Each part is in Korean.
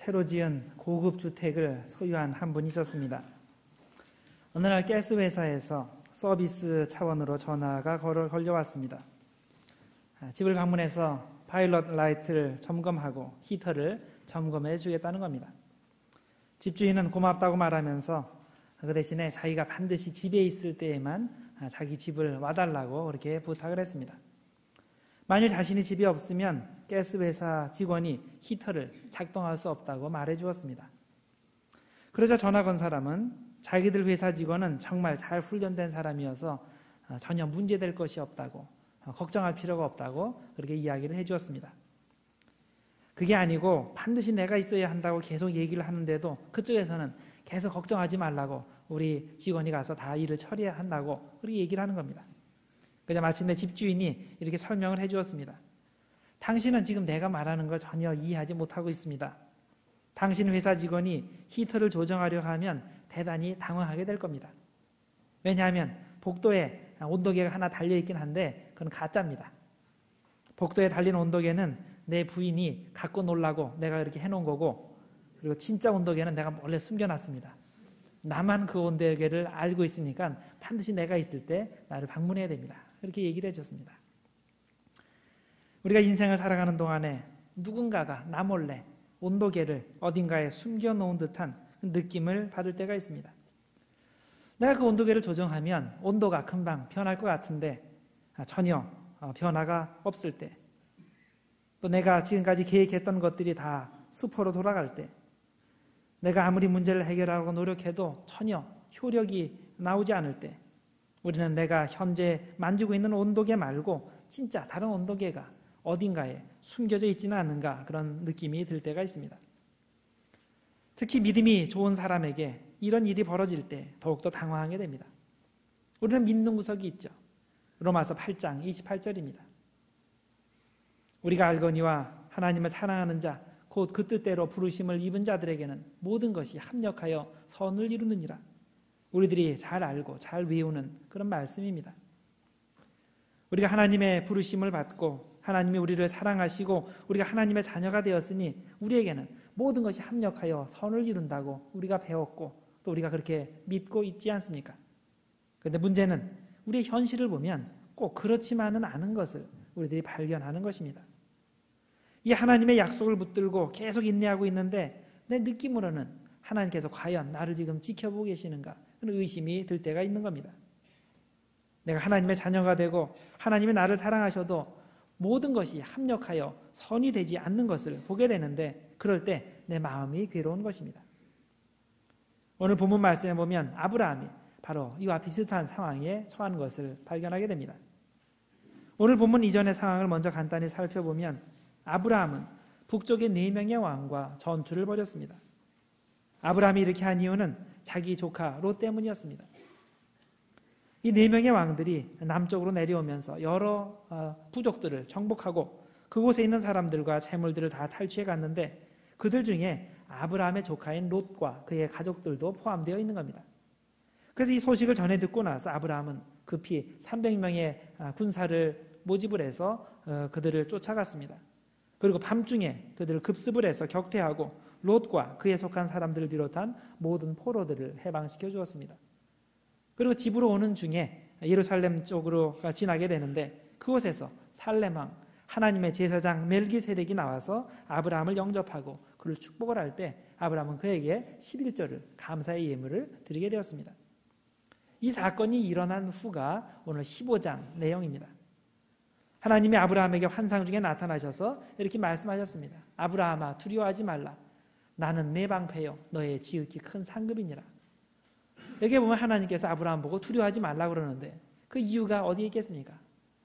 새로 지은 고급 주택을 소유한 한 분이 있었습니다. 어느 날 가스 회사에서 서비스 차원으로 전화가 걸려왔습니다. 집을 방문해서 파일럿 라이트를 점검하고 히터를 점검해 주겠다는 겁니다. 집주인은 고맙다고 말하면서 그 대신에 자기가 반드시 집에 있을 때에만 자기 집을 와달라고 그렇게 부탁을 했습니다. 만일 자신이 집에 없으면 가스회사 직원이 히터를 작동할 수 없다고 말해 주었습니다. 그러자 전화 건 사람은 자기들 회사 직원은 정말 잘 훈련된 사람이어서 전혀 문제될 것이 없다고, 걱정할 필요가 없다고 그렇게 이야기를 해 주었습니다. 그게 아니고 반드시 내가 있어야 한다고 계속 얘기를 하는데도 그쪽에서는 계속 걱정하지 말라고 우리 직원이 가서 다 일을 처리한다고 그렇게 얘기를 하는 겁니다. 그래서 마침내 집주인이 이렇게 설명을 해 주었습니다. 당신은 지금 내가 말하는 걸 전혀 이해하지 못하고 있습니다. 당신 회사 직원이 히터를 조정하려 하면 대단히 당황하게 될 겁니다. 왜냐하면 복도에 온도계가 하나 달려있긴 한데 그건 가짜입니다. 복도에 달린 온도계는 내 부인이 갖고 놀라고 내가 이렇게 해놓은 거고, 그리고 진짜 온도계는 내가 몰래 숨겨놨습니다. 나만 그 온도계를 알고 있으니까 반드시 내가 있을 때 나를 방문해야 됩니다. 그렇게 얘기를 해줬습니다. 우리가 인생을 살아가는 동안에 누군가가 나 몰래 온도계를 어딘가에 숨겨놓은 듯한 느낌을 받을 때가 있습니다. 내가 그 온도계를 조정하면 온도가 금방 변할 것 같은데 전혀 변화가 없을 때, 또 내가 지금까지 계획했던 것들이 다 수포로 돌아갈 때, 내가 아무리 문제를 해결하려고 노력해도 전혀 효력이 나오지 않을 때, 우리는 내가 현재 만지고 있는 온도계 말고 진짜 다른 온도계가 어딘가에 숨겨져 있지는 않은가, 그런 느낌이 들 때가 있습니다. 특히 믿음이 좋은 사람에게 이런 일이 벌어질 때 더욱더 당황하게 됩니다. 우리는 믿는 구석이 있죠. 로마서 8장 28절입니다. 우리가 알거니와 하나님을 사랑하는 자 곧 그 뜻대로 부르심을 입은 자들에게는 모든 것이 합력하여 선을 이루느니라. 우리들이 잘 알고 잘 외우는 그런 말씀입니다. 우리가 하나님의 부르심을 받고 하나님이 우리를 사랑하시고 우리가 하나님의 자녀가 되었으니 우리에게는 모든 것이 합력하여 선을 이룬다고 우리가 배웠고 또 우리가 그렇게 믿고 있지 않습니까? 그런데 문제는 우리의 현실을 보면 꼭 그렇지만은 않은 것을 우리들이 발견하는 것입니다. 이 하나님의 약속을 붙들고 계속 인내하고 있는데 내 느낌으로는 하나님께서 과연 나를 지금 지켜보고 계시는가, 그런 의심이 들 때가 있는 겁니다. 내가 하나님의 자녀가 되고 하나님이 나를 사랑하셔도 모든 것이 합력하여 선이 되지 않는 것을 보게 되는데, 그럴 때 내 마음이 괴로운 것입니다. 오늘 본문 말씀에 보면 아브라함이 바로 이와 비슷한 상황에 처한 것을 발견하게 됩니다. 오늘 본문 이전의 상황을 먼저 간단히 살펴보면 아브라함은 북쪽의 4명의 왕과 전투를 벌였습니다. 아브라함이 이렇게 한 이유는 자기 조카 롯 때문이었습니다. 이 4명의 왕들이 남쪽으로 내려오면서 여러 부족들을 정복하고 그곳에 있는 사람들과 재물들을 다 탈취해 갔는데, 그들 중에 아브라함의 조카인 롯과 그의 가족들도 포함되어 있는 겁니다. 그래서 이 소식을 전해 듣고 나서 아브라함은 급히 300명의 군사를 모집을 해서 그들을 쫓아갔습니다. 그리고 밤중에 그들을 급습을 해서 격퇴하고 롯과 그에 속한 사람들을 비롯한 모든 포로들을 해방시켜 주었습니다. 그리고 집으로 오는 중에 예루살렘 쪽으로 지나게 되는데, 그곳에서 살렘왕 하나님의 제사장 멜기세덱이 나와서 아브라함을 영접하고 그를 축복을 할 때 아브라함은 그에게 11절을 감사의 예물을 드리게 되었습니다. 이 사건이 일어난 후가 오늘 15장 내용입니다. 하나님이 아브라함에게 환상 중에 나타나셔서 이렇게 말씀하셨습니다. 아브라함아, 두려워하지 말라. 나는 내 방패요 너의 지극히 큰 상급이니라. 여기에 보면 하나님께서 아브라함 보고 두려워하지 말라 그러는데 그 이유가 어디에 있겠습니까?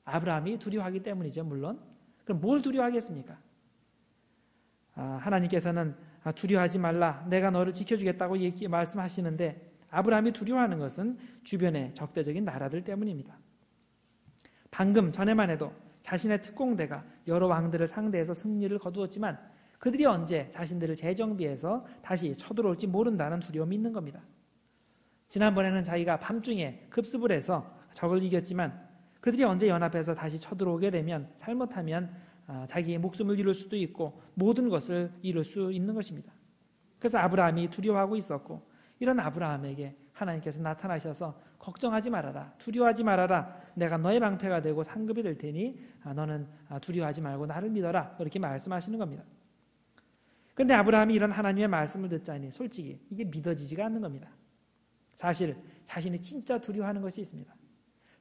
아브라함이 두려워하기 때문이죠, 물론. 그럼 뭘 두려워하겠습니까? 하나님께서는 두려워하지 말라, 내가 너를 지켜주겠다고 말씀하시는데, 아브라함이 두려워하는 것은 주변의 적대적인 나라들 때문입니다. 방금 전에만 해도 자신의 특공대가 여러 왕들을 상대해서 승리를 거두었지만 그들이 언제 자신들을 재정비해서 다시 쳐들어올지 모른다는 두려움이 있는 겁니다. 지난번에는 자기가 밤중에 급습을 해서 적을 이겼지만 그들이 언제 연합해서 다시 쳐들어오게 되면 잘못하면 자기의 목숨을 잃을 수도 있고 모든 것을 잃을 수 있는 것입니다. 그래서 아브라함이 두려워하고 있었고, 이런 아브라함에게 하나님께서 나타나셔서 걱정하지 말아라, 두려워하지 말아라, 내가 너의 방패가 되고 상급이 될 테니 너는 두려워하지 말고 나를 믿어라, 그렇게 말씀하시는 겁니다. 그런데 아브라함이 이런 하나님의 말씀을 듣자니 솔직히 이게 믿어지지가 않는 겁니다. 사실 자신이 진짜 두려워하는 것이 있습니다.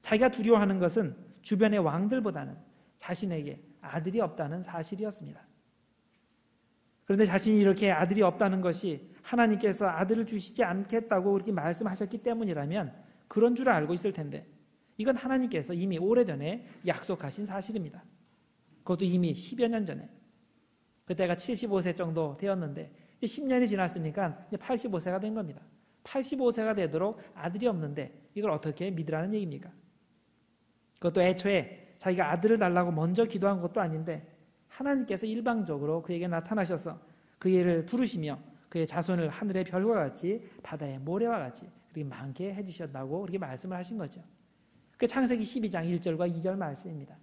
자기가 두려워하는 것은 주변의 왕들보다는 자신에게 아들이 없다는 사실이었습니다. 그런데 자신이 이렇게 아들이 없다는 것이 하나님께서 아들을 주시지 않겠다고 그렇게 말씀하셨기 때문이라면 그런 줄 알고 있을 텐데, 이건 하나님께서 이미 오래전에 약속하신 사실입니다. 그것도 이미 10여 년 전에. 그때가 75세 정도 되었는데 이제 10년이 지났으니까 이제 85세가 된 겁니다. 85세가 되도록 아들이 없는데 이걸 어떻게 믿으라는 얘기입니까? 그것도 애초에 자기가 아들을 달라고 먼저 기도한 것도 아닌데 하나님께서 일방적으로 그에게 나타나셔서 그를 부르시며 그의 자손을 하늘의 별과 같이 바다의 모래와 같이 그렇게 많게 해주셨다고 그렇게 말씀을 하신 거죠. 그 창세기 12장 1절과 2절 말씀입니다.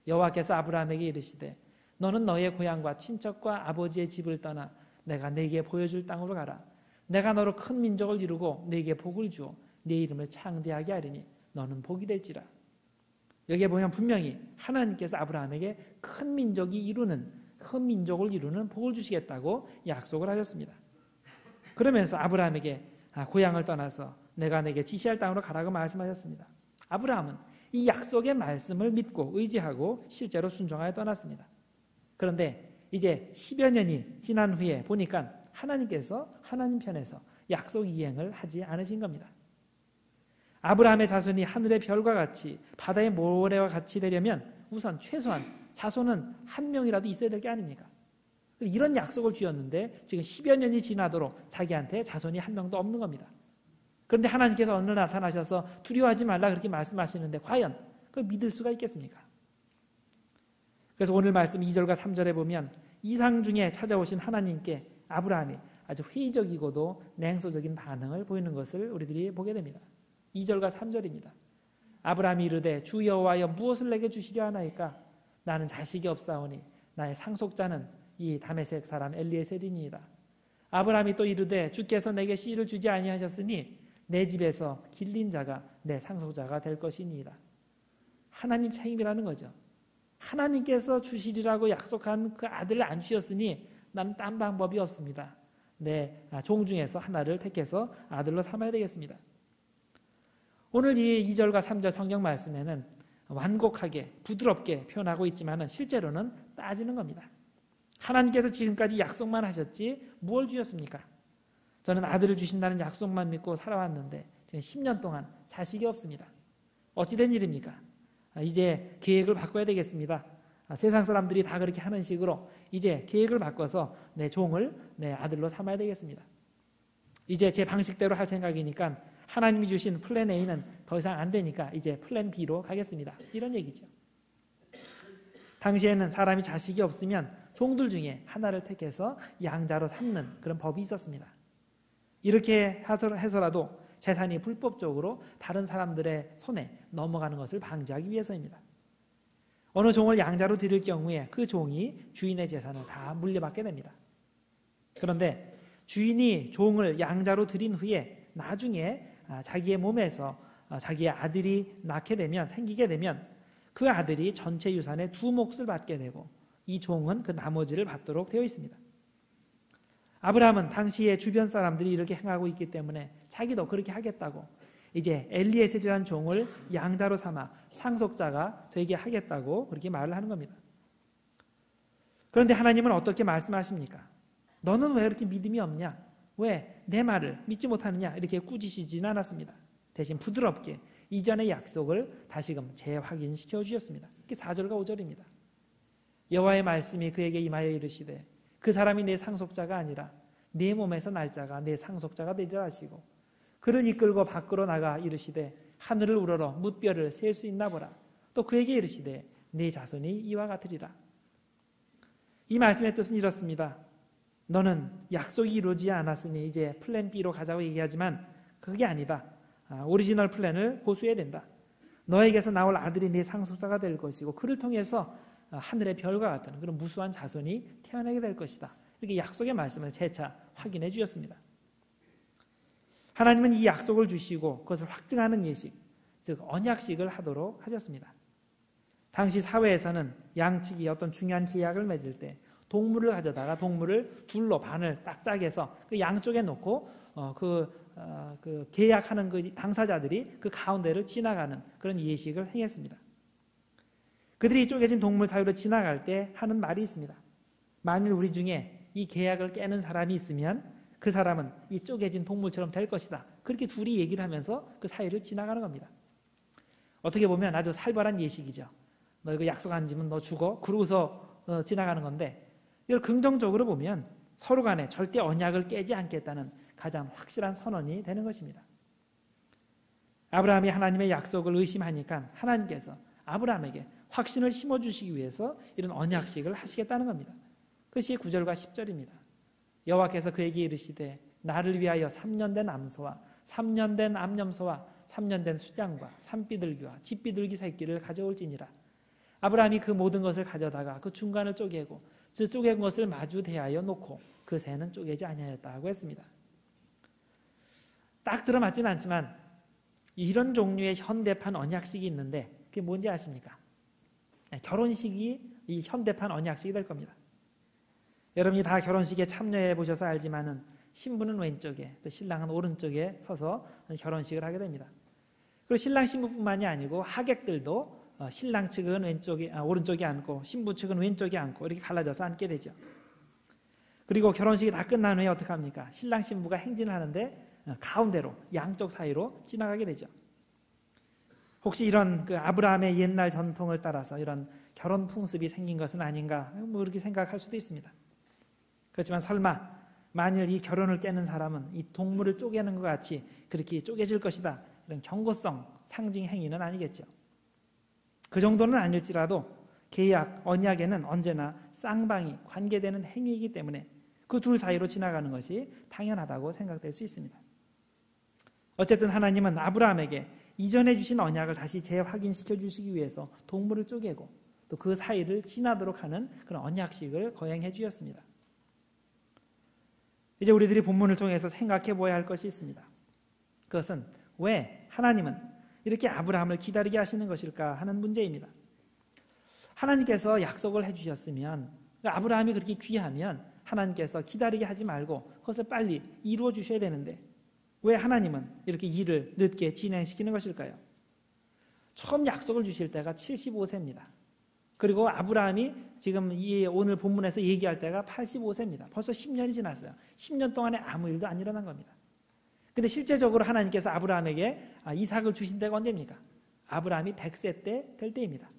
여호와께서 아브라함에게 이르시되 너는 너의 고향과 친척과 아버지의 집을 떠나 내가 네게 보여줄 땅으로 가라. 내가 너로 큰 민족을 이루고 네게 복을 주어 네 이름을 창대하게 하리니 너는 복이 될지라. 여기에 보면 분명히 하나님께서 아브라함에게 큰 민족을 이루는 복을 주시겠다고 약속을 하셨습니다. 그러면서 아브라함에게 고향을 떠나서 내가 내게 지시할 땅으로 가라고 말씀하셨습니다. 아브라함은 이 약속의 말씀을 믿고 의지하고 실제로 순종하여 떠났습니다. 그런데 이제 10여 년이 지난 후에 보니까 하나님께서 하나님 편에서 약속 이행을 하지 않으신 겁니다. 아브라함의 자손이 하늘의 별과 같이 바다의 모래와 같이 되려면 우선 최소한 자손은 한 명이라도 있어야 될 게 아닙니까? 이런 약속을 주었는데 지금 10여 년이 지나도록 자기한테 자손이 한 명도 없는 겁니다. 그런데 하나님께서 어느 날 나타나셔서 두려워하지 말라 그렇게 말씀하시는데 과연 그걸 믿을 수가 있겠습니까? 그래서 오늘 말씀 2절과 3절에 보면 이상 중에 찾아오신 하나님께 아브라함이 아주 회의적이고도 냉소적인 반응을 보이는 것을 우리들이 보게 됩니다. 2절과 3절입니다. 아브라함이 이르되 주 여호와여 무엇을 내게 주시려 하나이까? 나는 자식이 없사오니 나의 상속자는 이 다메섹 사람 엘리에셀이니이다. 아브라함이 또 이르되 주께서 내게 씨를 주지 아니하셨으니 내 집에서 길린 자가 내 상속자가 될 것이니이다. 하나님 책임이라는 거죠. 하나님께서 주시리라고 약속한 그 아들을 안 주셨으니 나는 딴 방법이 없습니다. 내 종 중에서 하나를 택해서 아들로 삼아야 되겠습니다. 오늘 이 2절과 3절 성경 말씀에는 완곡하게 부드럽게 표현하고 있지만 실제로는 따지는 겁니다. 하나님께서 지금까지 약속만 하셨지 뭘 주셨습니까? 저는 아들을 주신다는 약속만 믿고 살아왔는데 지금 10년 동안 자식이 없습니다. 어찌된 일입니까? 이제 계획을 바꿔야 되겠습니다. 세상 사람들이 다 그렇게 하는 식으로 이제 계획을 바꿔서 내 종을 내 아들로 삼아야 되겠습니다. 이제 제 방식대로 할 생각이니까 하나님이 주신 플랜 A는 더 이상 안 되니까 이제 플랜 B로 가겠습니다. 이런 얘기죠. 당시에는 사람이 자식이 없으면 종들 중에 하나를 택해서 양자로 삼는 그런 법이 있었습니다. 이렇게 해서라도 재산이 불법적으로 다른 사람들의 손에 넘어가는 것을 방지하기 위해서입니다. 어느 종을 양자로 드릴 경우에 그 종이 주인의 재산을 다 물려받게 됩니다. 그런데 주인이 종을 양자로 드린 후에 나중에 자기의 몸에서 자기의 아들이 생기게 되면 그 아들이 전체 유산의 2몫을 받게 되고 이 종은 그 나머지를 받도록 되어 있습니다. 아브라함은 당시에 주변 사람들이 이렇게 행하고 있기 때문에 자기도 그렇게 하겠다고 이제 엘리에셀이라는 종을 양자로 삼아 상속자가 되게 하겠다고 그렇게 말을 하는 겁니다. 그런데 하나님은 어떻게 말씀하십니까? 너는 왜 이렇게 믿음이 없냐? 왜 내 말을 믿지 못하느냐? 이렇게 꾸짖으시지는 않았습니다. 대신 부드럽게 이전의 약속을 다시금 재확인시켜 주셨습니다. 이게 4절과 5절입니다. 여호와의 말씀이 그에게 임하여 이르시되 그 사람이 내 상속자가 아니라 내 몸에서 날 자가 내 상속자가 되리라 하시고 그를 이끌고 밖으로 나가 이르시되 하늘을 우러러 뭇별을 셀 수 있나 보라. 또 그에게 이르시되 네 자손이 이와 같으리라. 이 말씀의 뜻은 이렇습니다. 너는 약속이 이루어지지 않았으니 이제 플랜 B로 가자고 얘기하지만 그게 아니다. 오리지널 플랜을 고수해야 된다. 너에게서 나올 아들이 네 상속자가 될 것이고 그를 통해서 하늘의 별과 같은 그런 무수한 자손이 태어나게 될 것이다. 이렇게 약속의 말씀을 재차 확인해 주셨습니다. 하나님은 이 약속을 주시고 그것을 확증하는 예식, 즉 언약식을 하도록 하셨습니다. 당시 사회에서는 양측이 어떤 중요한 계약을 맺을 때 동물을 가져다가 동물을 둘로 반을 딱 짜게 해서 그 양쪽에 놓고 그 계약하는 그 당사자들이 그 가운데를 지나가는 그런 예식을 행했습니다. 그들이 쪼개진 동물 사이로 지나갈 때 하는 말이 있습니다. 만일 우리 중에 이 계약을 깨는 사람이 있으면 그 사람은 이 쪼개진 동물처럼 될 것이다. 그렇게 둘이 얘기를 하면서 그 사이를 지나가는 겁니다. 어떻게 보면 아주 살벌한 예식이죠. 너 이거 약속 안 지면 너 죽어. 그러고서 지나가는 건데, 이걸 긍정적으로 보면 서로 간에 절대 언약을 깨지 않겠다는 가장 확실한 선언이 되는 것입니다. 아브라함이 하나님의 약속을 의심하니까 하나님께서 아브라함에게 확신을 심어주시기 위해서 이런 언약식을 하시겠다는 겁니다. 그것이 9절과 10절입니다. 여호와께서 그에게 이르시되 나를 위하여 3년 된 암소와 3년 된 암염소와 3년 된 수장과 산비둘기와 집비둘기 새끼를 가져올지니라. 아브라함이 그 모든 것을 가져다가 그 중간을 쪼개고 그 쪼갠 것을 마주 대하여 놓고 그 새는 쪼개지 아니하였다고 했습니다. 딱 들어맞지는 않지만 이런 종류의 현대판 언약식이 있는데 그게 뭔지 아십니까? 결혼식이 이 현대판 언약식이 될 겁니다. 여러분이 다 결혼식에 참여해 보셔서 알지만은 신부는 왼쪽에 또 신랑은 오른쪽에 서서 결혼식을 하게 됩니다. 그리고 신랑 신부뿐만이 아니고 하객들도 신랑 측은 오른쪽에 앉고 신부 측은 왼쪽에 앉고 이렇게 갈라져서 앉게 되죠. 그리고 결혼식이 다 끝난 후에 어떻게 합니까? 신랑 신부가 행진을 하는데 가운데로 양쪽 사이로 지나가게 되죠. 혹시 이런 그 아브라함의 옛날 전통을 따라서 이런 결혼 풍습이 생긴 것은 아닌가 뭐 그렇게 생각할 수도 있습니다. 그렇지만 설마 만일 이 결혼을 깨는 사람은 이 동물을 쪼개는 것 같이 그렇게 쪼개질 것이다 이런 경고성 상징 행위는 아니겠죠. 그 정도는 아닐지라도 계약, 언약에는 언제나 쌍방이 관계되는 행위이기 때문에 그 둘 사이로 지나가는 것이 당연하다고 생각될 수 있습니다. 어쨌든 하나님은 아브라함에게 이전에 주신 언약을 다시 재확인시켜 주시기 위해서 동물을 쪼개고 또 그 사이를 지나도록 하는 그런 언약식을 거행해 주셨습니다. 이제 우리들이 본문을 통해서 생각해 보아야 할 것이 있습니다. 그것은 왜 하나님은 이렇게 아브라함을 기다리게 하시는 것일까 하는 문제입니다. 하나님께서 약속을 해주셨으면 아브라함이 그렇게 귀하면 하나님께서 기다리게 하지 말고 그것을 빨리 이루어 주셔야 되는데 왜 하나님은 이렇게 일을 늦게 진행시키는 것일까요? 처음 약속을 주실 때가 75세입니다. 그리고 아브라함이 지금 이 오늘 본문에서 얘기할 때가 85세입니다. 벌써 10년이 지났어요. 10년 동안에 아무 일도 안 일어난 겁니다. 근데 실제적으로 하나님께서 아브라함에게 이삭을 주신 때가 언제입니까? 아브라함이 100세 때 될 때입니다.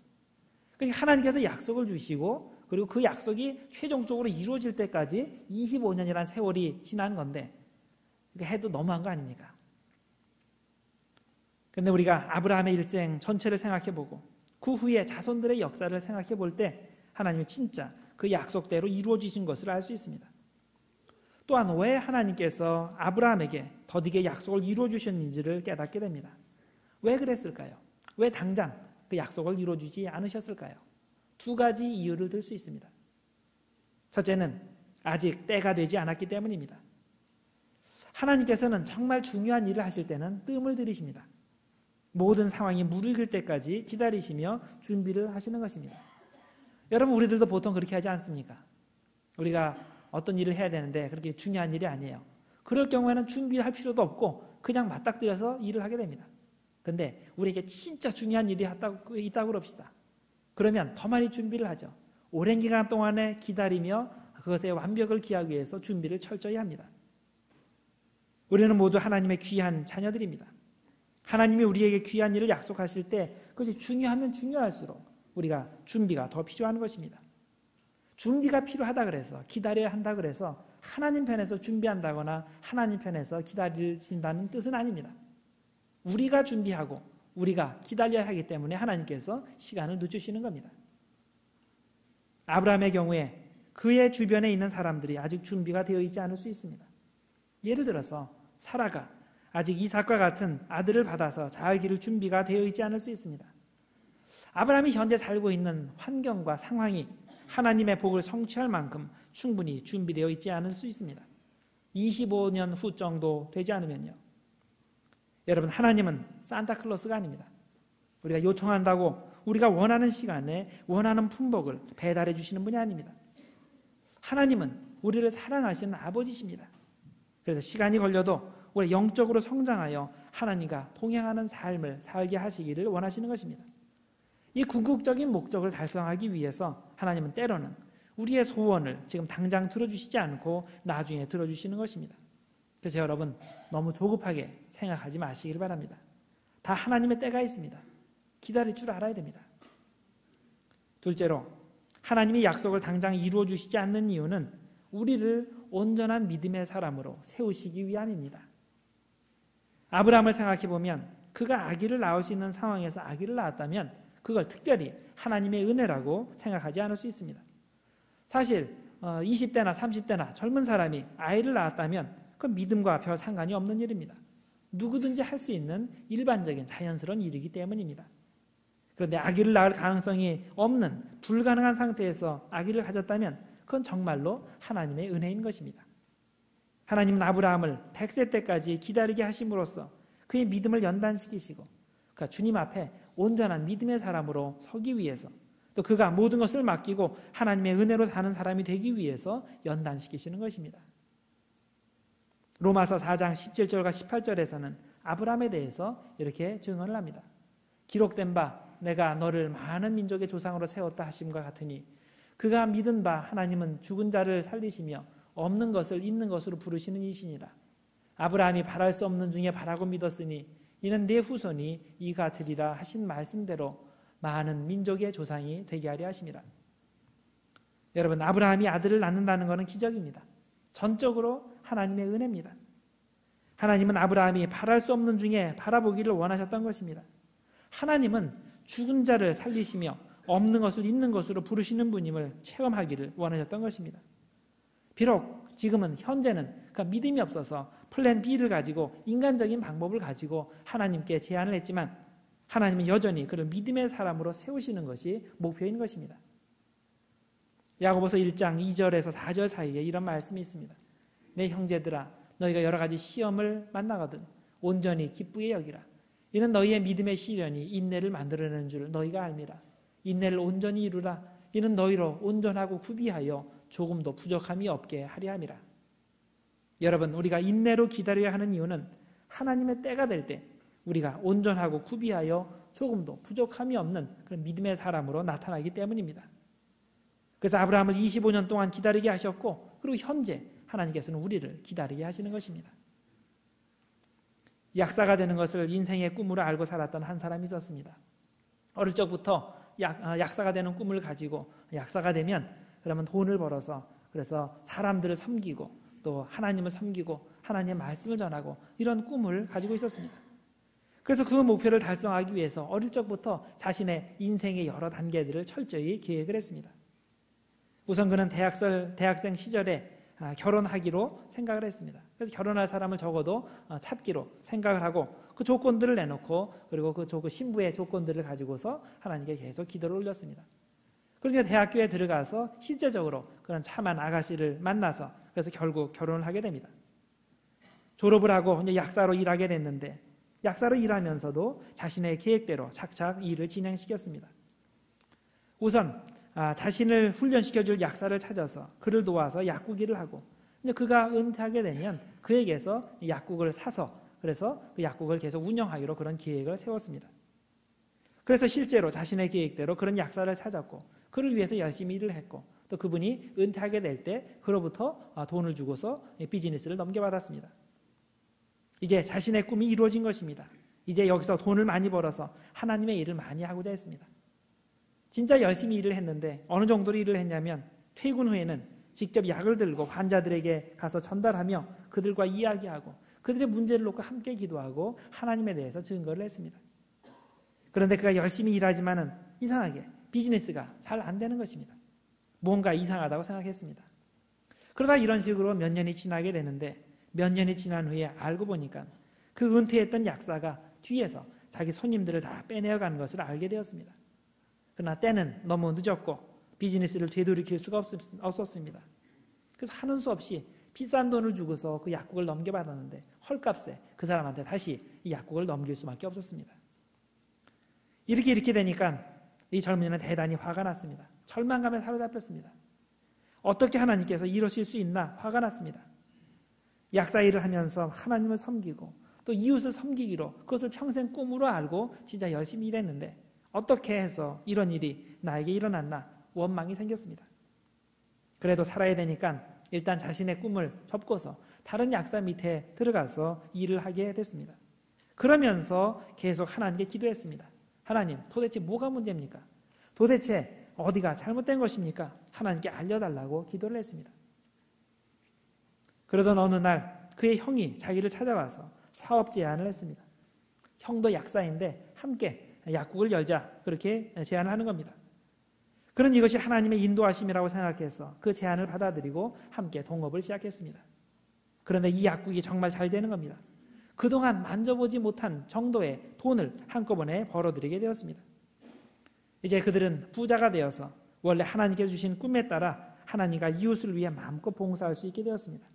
그러니까 하나님께서 약속을 주시고 그리고 그 약속이 최종적으로 이루어질 때까지 25년이라는 세월이 지난 건데 해도 너무한 거 아닙니까? 그런데 우리가 아브라함의 일생 전체를 생각해보고 그 후에 자손들의 역사를 생각해 볼 때 하나님이 진짜 그 약속대로 이루어지신 것을 알 수 있습니다. 또한 왜 하나님께서 아브라함에게 더디게 약속을 이루어 주셨는지를 깨닫게 됩니다. 왜 그랬을까요? 왜 당장 그 약속을 이루어 주지 않으셨을까요? 두 가지 이유를 들 수 있습니다. 첫째는 아직 때가 되지 않았기 때문입니다. 하나님께서는 정말 중요한 일을 하실 때는 뜸을 들이십니다. 모든 상황이 무르익을 때까지 기다리시며 준비를 하시는 것입니다. 여러분 우리들도 보통 그렇게 하지 않습니까? 우리가 어떤 일을 해야 되는데 그렇게 중요한 일이 아니에요. 그럴 경우에는 준비할 필요도 없고 그냥 맞닥뜨려서 일을 하게 됩니다. 그런데 우리에게 진짜 중요한 일이 있다고 그럽시다. 그러면 더 많이 준비를 하죠. 오랜 기간 동안에 기다리며 그것의 완벽을 기하기 위해서 준비를 철저히 합니다. 우리는 모두 하나님의 귀한 자녀들입니다. 하나님이 우리에게 귀한 일을 약속하실 때 그것이 중요하면 중요할수록 우리가 준비가 더 필요한 것입니다. 준비가 필요하다 그래서 기다려야 한다 그래서 하나님 편에서 준비한다거나 하나님 편에서 기다리신다는 뜻은 아닙니다. 우리가 준비하고 우리가 기다려야 하기 때문에 하나님께서 시간을 늦추시는 겁니다. 아브라함의 경우에 그의 주변에 있는 사람들이 아직 준비가 되어 있지 않을 수 있습니다. 예를 들어서 사라가 아직 이삭과 같은 아들을 받아서 잘 기를 준비가 되어 있지 않을 수 있습니다. 아브라함이 현재 살고 있는 환경과 상황이 하나님의 복을 성취할 만큼 충분히 준비되어 있지 않을 수 있습니다. 25년 후 정도 되지 않으면요. 여러분, 하나님은 산타클로스가 아닙니다. 우리가 요청한다고 우리가 원하는 시간에 원하는 품복을 배달해 주시는 분이 아닙니다. 하나님은 우리를 사랑하시는 아버지십니다. 그래서 시간이 걸려도 우리 영적으로 성장하여 하나님과 동행하는 삶을 살게 하시기를 원하시는 것입니다. 이 궁극적인 목적을 달성하기 위해서 하나님은 때로는 우리의 소원을 지금 당장 들어주시지 않고 나중에 들어주시는 것입니다. 그래서 여러분, 너무 조급하게 생각하지 마시길 바랍니다. 다 하나님의 때가 있습니다. 기다릴 줄 알아야 됩니다. 둘째로, 하나님이 약속을 당장 이루어 주시지 않는 이유는 우리를 온전한 믿음의 사람으로 세우시기 위함입니다. 아브라함을 생각해 보면 그가 아기를 낳을 수 있는 상황에서 아기를 낳았다면 그걸 특별히 하나님의 은혜라고 생각하지 않을 수 있습니다. 사실 20대나 30대나 젊은 사람이 아이를 낳았다면 그건 믿음과 별 상관이 없는 일입니다. 누구든지 할 수 있는 일반적인 자연스러운 일이기 때문입니다. 그런데 아기를 낳을 가능성이 없는 불가능한 상태에서 아기를 가졌다면 그건 정말로 하나님의 은혜인 것입니다. 하나님은 아브라함을 100세 때까지 기다리게 하심으로써 그의 믿음을 연단시키시고 그가 주님 앞에 온전한 믿음의 사람으로 서기 위해서, 또 그가 모든 것을 맡기고 하나님의 은혜로 사는 사람이 되기 위해서 연단시키시는 것입니다. 로마서 4장 17절과 18절에서는 아브라함에 대해서 이렇게 증언을 합니다. 기록된 바 내가 너를 많은 민족의 조상으로 세웠다 하심과 같으니 그가 믿은 바 하나님은 죽은 자를 살리시며 없는 것을 있는 것으로 부르시는 이시니라. 아브라함이 바랄 수 없는 중에 바라고 믿었으니 이는 내 후손이 이 같으리라 하신 말씀대로 많은 민족의 조상이 되게 하려 하심이라. 여러분, 아브라함이 아들을 낳는다는 것은 기적입니다. 전적으로 하나님의 은혜입니다. 하나님은 아브라함이 바랄 수 없는 중에 바라보기를 원하셨던 것입니다. 하나님은 죽은 자를 살리시며 없는 것을 있는 것으로 부르시는 분임을 체험하기를 원하셨던 것입니다. 비록 지금은 현재는 그러니까 믿음이 없어서 플랜 B를 가지고 인간적인 방법을 가지고 하나님께 제안을 했지만 하나님은 여전히 그를 믿음의 사람으로 세우시는 것이 목표인 것입니다. 야고보서 1장 2절에서 4절 사이에 이런 말씀이 있습니다. 내 형제들아, 너희가 여러 가지 시험을 만나거든 온전히 기쁘게 여기라. 이는 너희의 믿음의 시련이 인내를 만들어내는 줄 너희가 알미라. 인내를 온전히 이루라. 이는 너희로 온전하고 구비하여 조금도 부족함이 없게 하려 함이라. 여러분, 우리가 인내로 기다려야 하는 이유는 하나님의 때가 될 때 우리가 온전하고 구비하여 조금도 부족함이 없는 그런 믿음의 사람으로 나타나기 때문입니다. 그래서 아브라함을 25년 동안 기다리게 하셨고, 그리고 현재 하나님께서는 우리를 기다리게 하시는 것입니다. 약사가 되는 것을 인생의 꿈으로 알고 살았던 한 사람이 있었습니다. 어릴 적부터 약사가 되는 꿈을 가지고 약사가 되면 그러면 돈을 벌어서 그래서 사람들을 섬기고 또 하나님을 섬기고 하나님의 말씀을 전하고 이런 꿈을 가지고 있었습니다. 그래서 그 목표를 달성하기 위해서 어릴 적부터 자신의 인생의 여러 단계들을 철저히 계획을 했습니다. 우선 그는 대학생 시절에 결혼하기로 생각을 했습니다. 그래서 결혼할 사람을 적어도 찾기로 생각을 하고 그 조건들을 내놓고 그리고 그 신부의 조건들을 가지고서 하나님께 계속 기도를 올렸습니다. 그러니까 대학교에 들어가서 실제적으로 그런 참한 아가씨를 만나서 그래서 결국 결혼을 하게 됩니다. 졸업을 하고 이제 약사로 일하게 됐는데 약사로 일하면서도 자신의 계획대로 착착 일을 진행시켰습니다. 우선 자신을 훈련시켜줄 약사를 찾아서 그를 도와서 약국 일을 하고 이제 그가 은퇴하게 되면 그에게서 약국을 사서 그래서 그 약국을 계속 운영하기로 그런 계획을 세웠습니다. 그래서 실제로 자신의 계획대로 그런 약사를 찾았고 그를 위해서 열심히 일을 했고 또 그분이 은퇴하게 될 때 그로부터 돈을 주고서 비즈니스를 넘겨받았습니다. 이제 자신의 꿈이 이루어진 것입니다. 이제 여기서 돈을 많이 벌어서 하나님의 일을 많이 하고자 했습니다. 진짜 열심히 일을 했는데 어느 정도로 일을 했냐면 퇴근 후에는 직접 약을 들고 환자들에게 가서 전달하며 그들과 이야기하고 그들의 문제를 놓고 함께 기도하고 하나님에 대해서 증거를 했습니다. 그런데 그가 열심히 일하지만은 이상하게 비즈니스가 잘 안 되는 것입니다. 뭔가 이상하다고 생각했습니다. 그러다 이런 식으로 몇 년이 지나게 되는데 몇 년이 지난 후에 알고 보니까 그 은퇴했던 약사가 뒤에서 자기 손님들을 다 빼내어가는 것을 알게 되었습니다. 그러나 때는 너무 늦었고 비즈니스를 되돌이킬 수가 없었습니다. 그래서 하는 수 없이 비싼 돈을 주고서 그 약국을 넘겨받았는데 헐값에 그 사람한테 다시 이 약국을 넘길 수밖에 없었습니다. 이렇게 되니까 이 젊은이는 대단히 화가 났습니다. 절망감에 사로잡혔습니다. 어떻게 하나님께서 이러실 수 있나 화가 났습니다. 약사 일을 하면서 하나님을 섬기고 또 이웃을 섬기기로 그것을 평생 꿈으로 알고 진짜 열심히 일했는데 어떻게 해서 이런 일이 나에게 일어났나 원망이 생겼습니다. 그래도 살아야 되니까 일단 자신의 꿈을 접고서 다른 약사 밑에 들어가서 일을 하게 됐습니다. 그러면서 계속 하나님께 기도했습니다. 하나님, 도대체 뭐가 문제입니까? 도대체 어디가 잘못된 것입니까? 하나님께 알려달라고 기도를 했습니다. 그러던 어느 날 그의 형이 자기를 찾아와서 사업 제안을 했습니다. 형도 약사인데 함께 약국을 열자, 그렇게 제안을 하는 겁니다. 그런 이것이 하나님의 인도하심이라고 생각해서 그 제안을 받아들이고 함께 동업을 시작했습니다. 그런데 이 약국이 정말 잘 되는 겁니다. 그동안 만져보지 못한 정도의 돈을 한꺼번에 벌어들이게 되었습니다. 이제 그들은 부자가 되어서 원래 하나님께서 주신 꿈에 따라 하나님과 이웃을 위해 마음껏 봉사할 수 있게 되었습니다.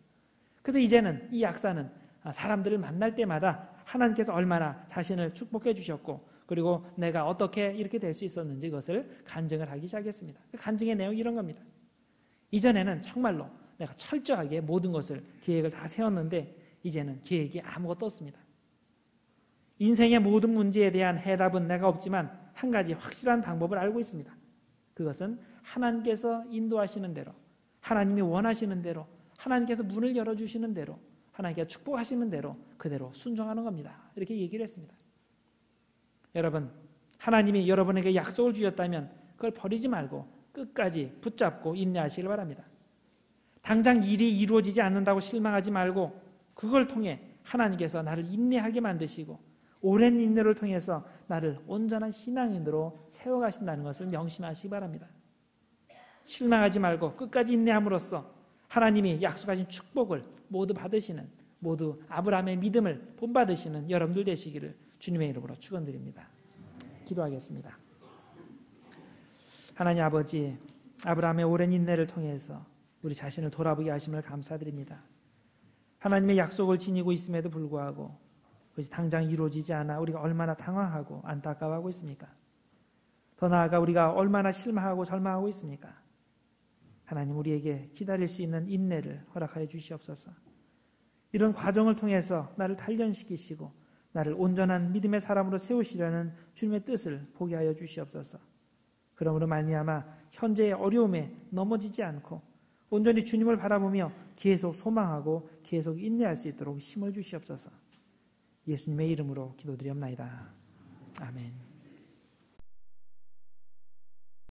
그래서 이제는 이 약사는 사람들을 만날 때마다 하나님께서 얼마나 자신을 축복해 주셨고 그리고 내가 어떻게 이렇게 될 수 있었는지 그것을 간증을 하기 시작했습니다. 그 간증의 내용이 이런 겁니다. 이전에는 정말로 내가 철저하게 모든 것을 계획을 다 세웠는데 이제는 계획이 아무것도 없습니다. 인생의 모든 문제에 대한 해답은 내가 없지만 한 가지 확실한 방법을 알고 있습니다. 그것은 하나님께서 인도하시는 대로, 하나님이 원하시는 대로, 하나님께서 문을 열어주시는 대로, 하나님께서 축복하시는 대로 그대로 순종하는 겁니다. 이렇게 얘기를 했습니다. 여러분, 하나님이 여러분에게 약속을 주셨다면 그걸 버리지 말고 끝까지 붙잡고 인내하시길 바랍니다. 당장 일이 이루어지지 않는다고 실망하지 말고 그걸 통해 하나님께서 나를 인내하게 만드시고 오랜 인내를 통해서 나를 온전한 신앙인으로 세워가신다는 것을 명심하시기 바랍니다. 실망하지 말고 끝까지 인내함으로써 하나님이 약속하신 축복을 모두 받으시는, 모두 아브라함의 믿음을 본받으시는 여러분들 되시기를 주님의 이름으로 축원드립니다. 기도하겠습니다. 하나님 아버지, 아브라함의 오랜 인내를 통해서 우리 자신을 돌아보게 하심을 감사드립니다. 하나님의 약속을 지니고 있음에도 불구하고 그것이 당장 이루어지지 않아 우리가 얼마나 당황하고 안타까워하고 있습니까? 더 나아가 우리가 얼마나 실망하고 절망하고 있습니까? 하나님, 우리에게 기다릴 수 있는 인내를 허락하여 주시옵소서. 이런 과정을 통해서 나를 단련시키시고 나를 온전한 믿음의 사람으로 세우시려는 주님의 뜻을 보게 하여 주시옵소서. 그러므로 말미암아 현재의 어려움에 넘어지지 않고 온전히 주님을 바라보며 계속 소망하고 계속 인내할 수 있도록 힘을 주시옵소서. 예수님의 이름으로 기도드리옵나이다. 아멘.